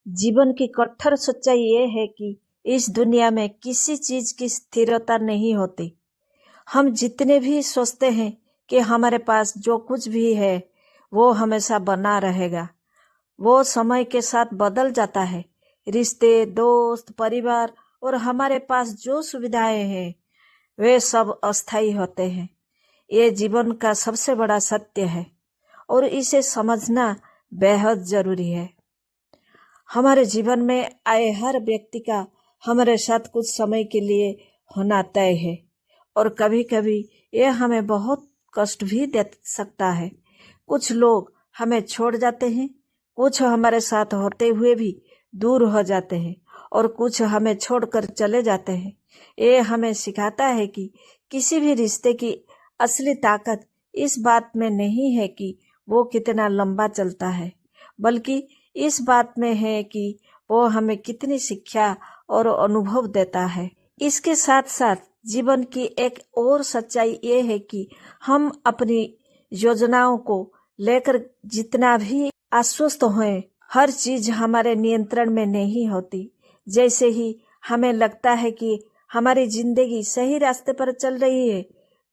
जीवन की कट्टर सच्चाई ये है कि इस दुनिया में किसी चीज की स्थिरता नहीं होती। हम जितने भी सोचते हैं कि हमारे पास जो कुछ भी है वो हमेशा बना रहेगा, वो समय के साथ बदल जाता है। रिश्ते, दोस्त, परिवार और हमारे पास जो सुविधाएं हैं वे सब अस्थायी होते हैं। ये जीवन का सबसे बड़ा सत्य है और इसे समझना बेहद जरूरी है। हमारे जीवन में आए हर व्यक्ति का हमारे साथ कुछ समय के लिए होना तय है और कभी कभी यह हमें बहुत कष्ट भी दे सकता है। कुछ लोग हमें छोड़ जाते हैं, कुछ हमारे साथ होते हुए भी दूर हो जाते हैं और कुछ हमें छोड़कर चले जाते हैं। ये हमें सिखाता है कि किसी भी रिश्ते की असली ताकत इस बात में नहीं है कि वो कितना लंबा चलता है, बल्कि इस बात में है कि वो हमें कितनी शिक्षा और अनुभव देता है। इसके साथ साथ जीवन की एक और सच्चाई ये है कि हम अपनी योजनाओं को लेकर जितना भी आश्वस्त हों, हर चीज हमारे नियंत्रण में नहीं होती। जैसे ही हमें लगता है कि हमारी जिंदगी सही रास्ते पर चल रही है,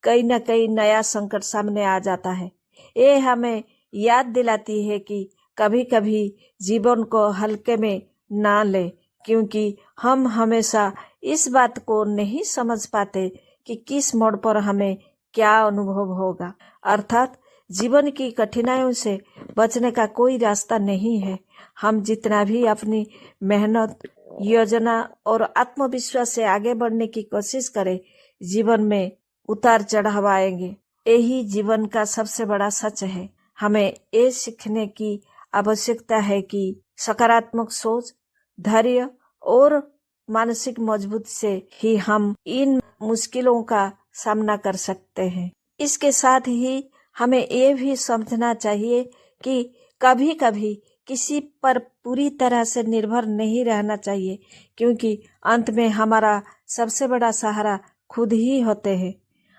कहीं न कहीं नया संकट सामने आ जाता है। ये हमें याद दिलाती है कि कभी कभी जीवन को हल्के में ना ले, क्योंकि हम हमेशा इस बात को नहीं समझ पाते कि किस मोड़ पर हमें क्या अनुभव होगा। अर्थात जीवन की कठिनाइयों से बचने का कोई रास्ता नहीं है। हम जितना भी अपनी मेहनत, योजना और आत्मविश्वास से आगे बढ़ने की कोशिश करें, जीवन में उतार चढ़ाव आएंगे। यही जीवन का सबसे बड़ा सच है। हमें ये सीखने की आवश्यकता है कि सकारात्मक सोच, धैर्य और मानसिक मजबूत से ही हम इन मुश्किलों का सामना कर सकते हैं। इसके साथ ही हमें ये भी समझना चाहिए कि कभी कभी किसी पर पूरी तरह से निर्भर नहीं रहना चाहिए, क्योंकि अंत में हमारा सबसे बड़ा सहारा खुद ही होते हैं।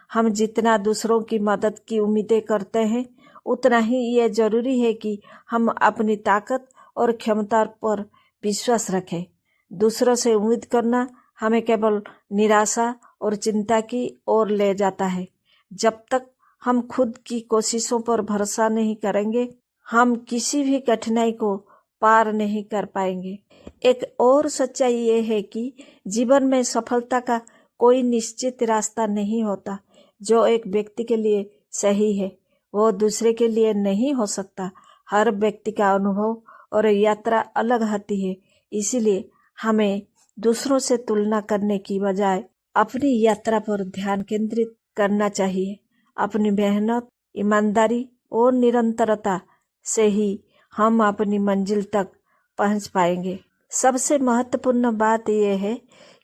हम जितना दूसरों की मदद की उम्मीदें करते हैं, उतना ही ये जरूरी है कि हम अपनी ताकत और क्षमता पर विश्वास रखें। दूसरों से उम्मीद करना हमें केवल निराशा और चिंता की ओर ले जाता है। जब तक हम खुद की कोशिशों पर भरोसा नहीं करेंगे, हम किसी भी कठिनाई को पार नहीं कर पाएंगे। एक और सच्चाई ये है कि जीवन में सफलता का कोई निश्चित रास्ता नहीं होता। जो एक व्यक्ति के लिए सही है वो दूसरे के लिए नहीं हो सकता। हर व्यक्ति का अनुभव और यात्रा अलग होती है, इसीलिए हमें दूसरों से तुलना करने की बजाय अपनी यात्रा पर ध्यान केंद्रित करना चाहिए। अपनी मेहनत, ईमानदारी और निरंतरता से ही हम अपनी मंजिल तक पहुंच पाएंगे। सबसे महत्वपूर्ण बात यह है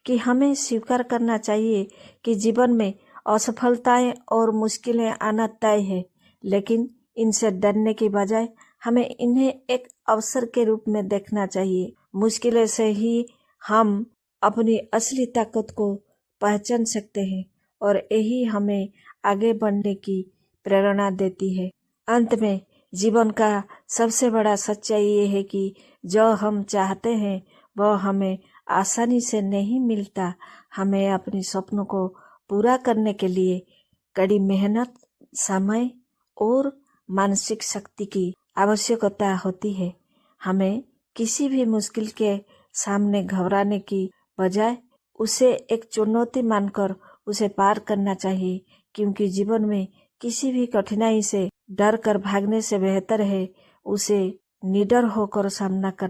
कि हमें स्वीकार करना चाहिए कि जीवन में असफलताएं और मुश्किलें आना तय है, लेकिन इनसे डरने की बजाय हमें इन्हें एक अवसर के रूप में देखना चाहिए। मुश्किलें से ही हम अपनी असली ताकत को पहचान सकते हैं और यही हमें आगे बढ़ने की प्रेरणा देती है। अंत में जीवन का सबसे बड़ा सच्चाई ये है कि जो हम चाहते हैं वह हमें आसानी से नहीं मिलता। हमें अपने सपनों को पूरा करने के लिए कड़ी मेहनत, समय और मानसिक शक्ति की आवश्यकता होती है। हमें किसी भी मुश्किल के सामने घबराने की बजाय उसे एक चुनौती मानकर उसे पार करना चाहिए, क्योंकि जीवन में किसी भी कठिनाई से डर कर भागने से बेहतर है उसे निडर होकर सामना करना।